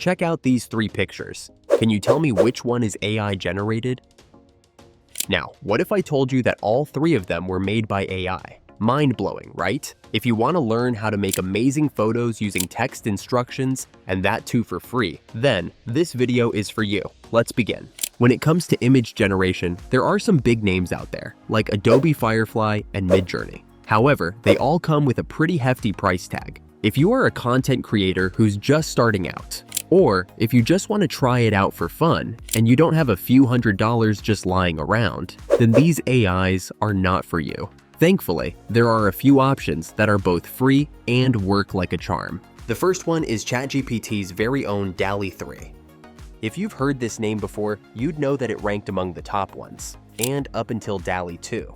check out these three pictures. Can you tell me which one is AI generated? Now, what if I told you that all three of them were made by AI? Mind-blowing, right? If you want to learn how to make amazing photos using text instructions, and that too for free, then this video is for you. Let's begin. When it comes to image generation, there are some big names out there, like Adobe Firefly and Midjourney. However, they all come with a pretty hefty price tag. If you are a content creator who's just starting out, or if you just want to try it out for fun and you don't have a few $100s just lying around, then these AIs are not for you. Thankfully, there are a few options that are both free and work like a charm. The first one is ChatGPT's very own DALL 3. If you've heard this name before, you'd know that it ranked among the top ones, and up until DALL 2.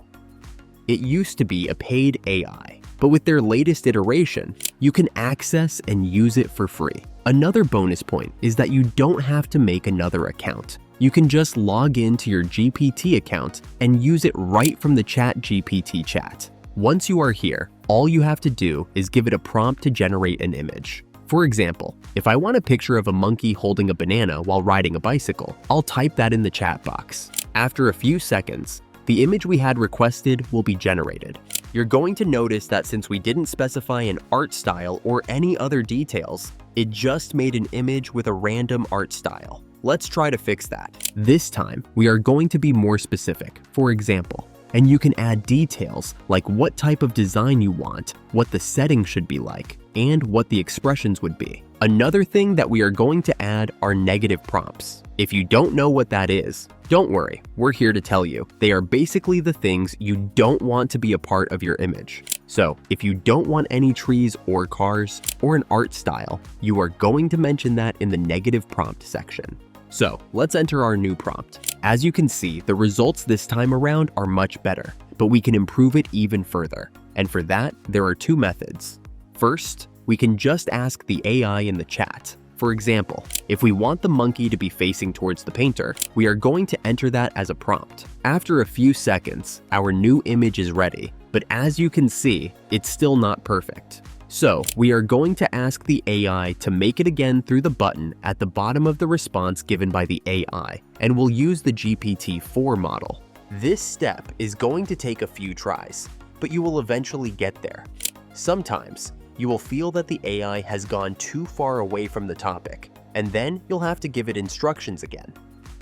It used to be a paid AI, but with their latest iteration, you can access and use it for free. Another bonus point is that you don't have to make another account. You can just log into your GPT account and use it right from the ChatGPT chat. Once you are here, all you have to do is give it a prompt to generate an image. For example, if I want a picture of a monkey holding a banana while riding a bicycle, I'll type that in the chat box. After a few seconds, the image we had requested will be generated. You're going to notice that since we didn't specify an art style or any other details, it just made an image with a random art style. Let's try to fix that. This time, we are going to be more specific, for example, and you can add details like what type of design you want, what the settings should be like, and what the expressions would be. Another thing that we are going to add are negative prompts. If you don't know what that is, don't worry, we're here to tell you. They are basically the things you don't want to be a part of your image. So if you don't want any trees or cars or an art style, you are going to mention that in the negative prompt section. So let's enter our new prompt. As you can see, the results this time around are much better, but we can improve it even further. And for that, there are two methods. First, we can just ask the AI in the chat. For example, if we want the monkey to be facing towards the painter, we are going to enter that as a prompt. After a few seconds, our new image is ready, but as you can see, it's still not perfect. So we are going to ask the AI to make it again through the button at the bottom of the response given by the AI, and we'll use the GPT-4 model. This step is going to take a few tries, but you will eventually get there. Sometimes, you will feel that the AI has gone too far away from the topic, and then you'll have to give it instructions again.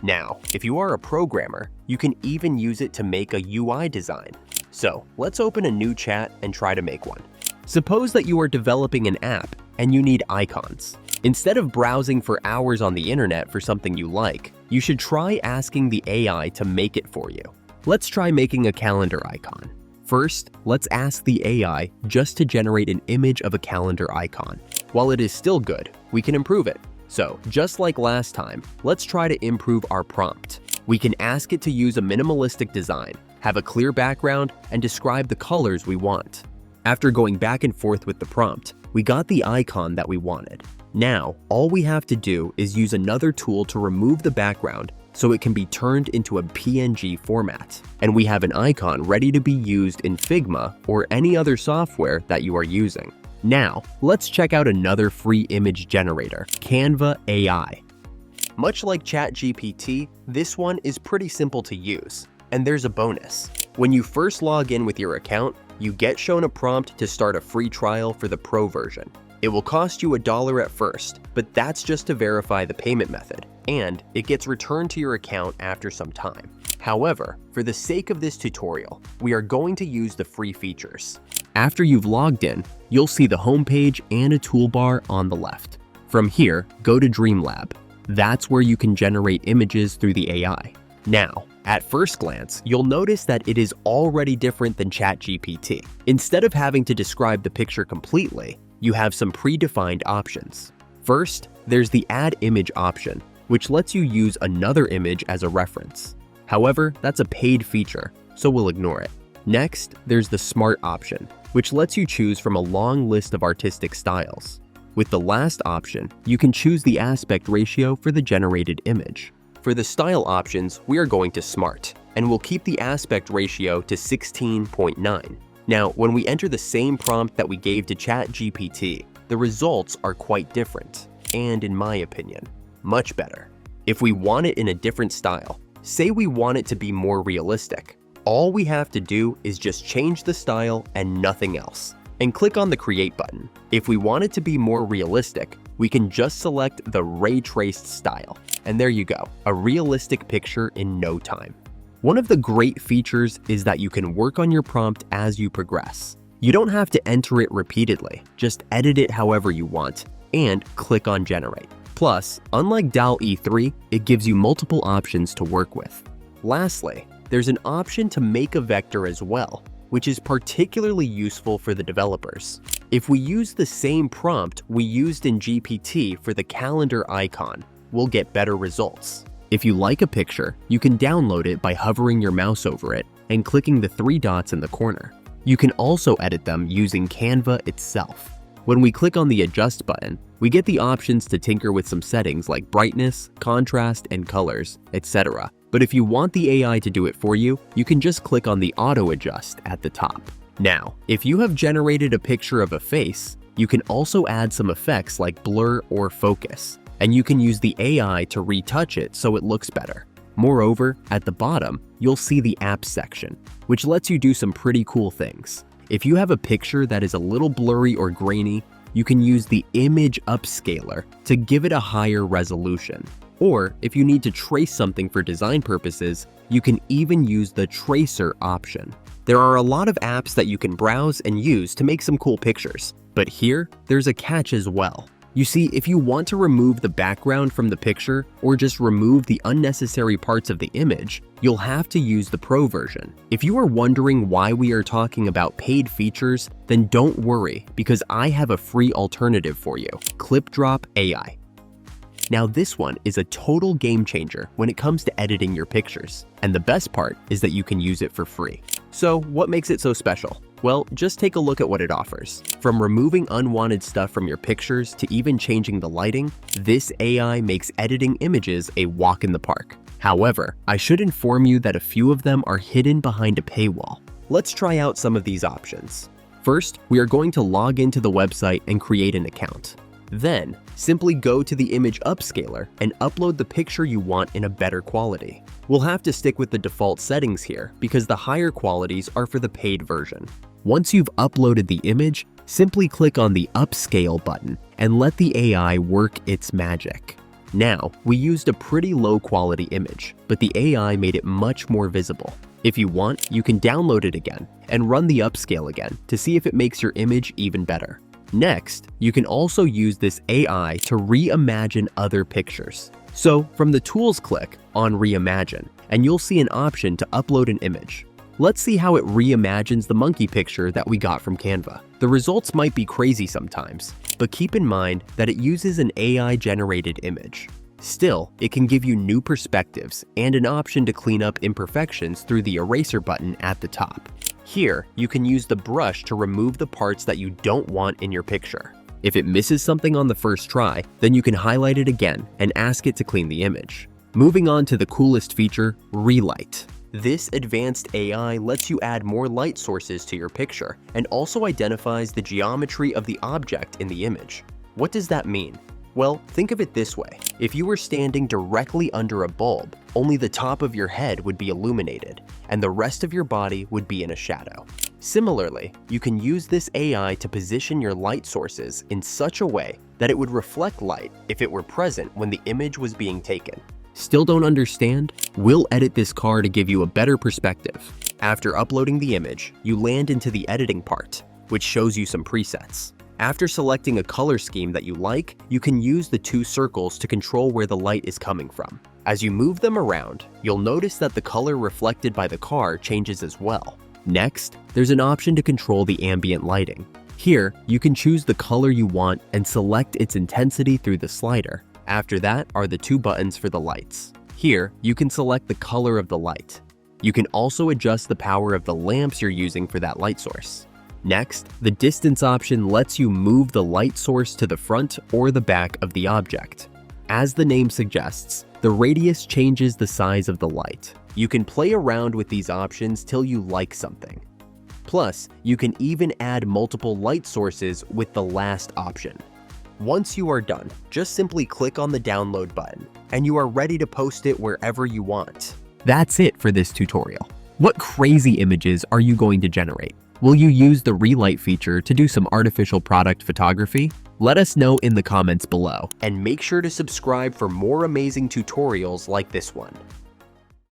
Now, if you are a programmer, you can even use it to make a UI design. So let's open a new chat and try to make one. Suppose that you are developing an app and you need icons. Instead of browsing for hours on the internet for something you like, you should try asking the AI to make it for you. Let's try making a calendar icon. First, let's ask the AI just to generate an image of a calendar icon. While it is still good, we can improve it. So, just like last time, let's try to improve our prompt. We can ask it to use a minimalistic design, have a clear background, and describe the colors we want. After going back and forth with the prompt, we got the icon that we wanted. Now, all we have to do is use another tool to remove the background so it can be turned into a PNG format. And we have an icon ready to be used in Figma or any other software that you are using. Now, let's check out another free image generator, Canva AI. Much like ChatGPT, this one is pretty simple to use. And there's a bonus. When you first log in with your account, you get shown a prompt to start a free trial for the Pro version. It will cost you $1 at first, but that's just to verify the payment method, and it gets returned to your account after some time. However, for the sake of this tutorial, we are going to use the free features. After you've logged in, you'll see the homepage and a toolbar on the left. From here, go to Dreamlab. That's where you can generate images through the AI. Now, at first glance, you'll notice that it is already different than ChatGPT. Instead of having to describe the picture completely, you have some predefined options. First, there's the Add Image option, which lets you use another image as a reference. However, that's a paid feature, so we'll ignore it. Next, there's the Smart option, which lets you choose from a long list of artistic styles. With the last option, you can choose the aspect ratio for the generated image. For the style options, we are going to Smart, and we'll keep the aspect ratio to 16.9. Now, when we enter the same prompt that we gave to ChatGPT, the results are quite different. and, in my opinion, much better. If we want it in a different style, say we want it to be more realistic, all we have to do is just change the style and nothing else, and click on the Create button. If we want it to be more realistic, we can just select the ray traced style, and there you go, a realistic picture in no time. One of the great features is that you can work on your prompt as you progress. You don't have to enter it repeatedly, just edit it however you want, and click on Generate. Plus, unlike DALL E3, it gives you multiple options to work with. Lastly, there's an option to make a vector as well, which is particularly useful for the developers. If we use the same prompt we used in GPT for the calendar icon, we'll get better results. If you like a picture, you can download it by hovering your mouse over it and clicking the 3 dots in the corner. You can also edit them using Canva itself. When we click on the Adjust button, we get the options to tinker with some settings like brightness, contrast, and colors, etc. But if you want the AI to do it for you, you can just click on the Auto Adjust at the top. Now, if you have generated a picture of a face, you can also add some effects like blur or focus, and you can use the AI to retouch it so it looks better. Moreover, at the bottom, you'll see the Apps section, which lets you do some pretty cool things. If you have a picture that is a little blurry or grainy, you can use the Image Upscaler to give it a higher resolution. Or if you need to trace something for design purposes, you can even use the Tracer option. There are a lot of apps that you can browse and use to make some cool pictures, but here, there's a catch as well. You see, if you want to remove the background from the picture or just remove the unnecessary parts of the image, you'll have to use the Pro version. If you are wondering why we are talking about paid features, then don't worry, because I have a free alternative for you, ClipDrop AI. Now this one is a total game changer when it comes to editing your pictures, and the best part is that you can use it for free. So what makes it so special? Well, just take a look at what it offers. From removing unwanted stuff from your pictures to even changing the lighting, this AI makes editing images a walk in the park. However, I should inform you that a few of them are hidden behind a paywall. Let's try out some of these options. First, we are going to log into the website and create an account. Then, simply go to the Image Upscaler and upload the picture you want in a better quality. We'll have to stick with the default settings here because the higher qualities are for the paid version. Once you've uploaded the image, simply click on the Upscale button and let the AI work its magic. Now, we used a pretty low quality image, but the AI made it much more visible. If you want, you can download it again and run the upscale again to see if it makes your image even better. Next, you can also use this AI to reimagine other pictures. So, from the Tools click on Reimagine, and you'll see an option to upload an image. Let's see how it reimagines the monkey picture that we got from Canva. The results might be crazy sometimes, but keep in mind that it uses an AI-generated image. Still, it can give you new perspectives and an option to clean up imperfections through the eraser button at the top. Here, you can use the brush to remove the parts that you don't want in your picture. If it misses something on the first try, then you can highlight it again and ask it to clean the image. Moving on to the coolest feature, Relight. This advanced AI lets you add more light sources to your picture and also identifies the geometry of the object in the image. What does that mean? Well, think of it this way. If you were standing directly under a bulb, only the top of your head would be illuminated, and the rest of your body would be in a shadow. Similarly, you can use this AI to position your light sources in such a way that it would reflect light if it were present when the image was being taken. Still don't understand? We'll edit this car to give you a better perspective. After uploading the image, you land into the editing part, which shows you some presets. After selecting a color scheme that you like, you can use the 2 circles to control where the light is coming from. As you move them around, you'll notice that the color reflected by the car changes as well. Next, there's an option to control the ambient lighting. Here, you can choose the color you want and select its intensity through the slider. After that are the 2 buttons for the lights. Here, you can select the color of the light. You can also adjust the power of the lamps you're using for that light source. Next, the distance option lets you move the light source to the front or the back of the object. As the name suggests, the radius changes the size of the light. You can play around with these options till you like something. Plus, you can even add multiple light sources with the last option. Once you are done, just simply click on the download button, and you are ready to post it wherever you want. That's it for this tutorial. What crazy images are you going to generate? Will you use the relight feature to do some artificial product photography? Let us know in the comments below, and make sure to subscribe for more amazing tutorials like this one.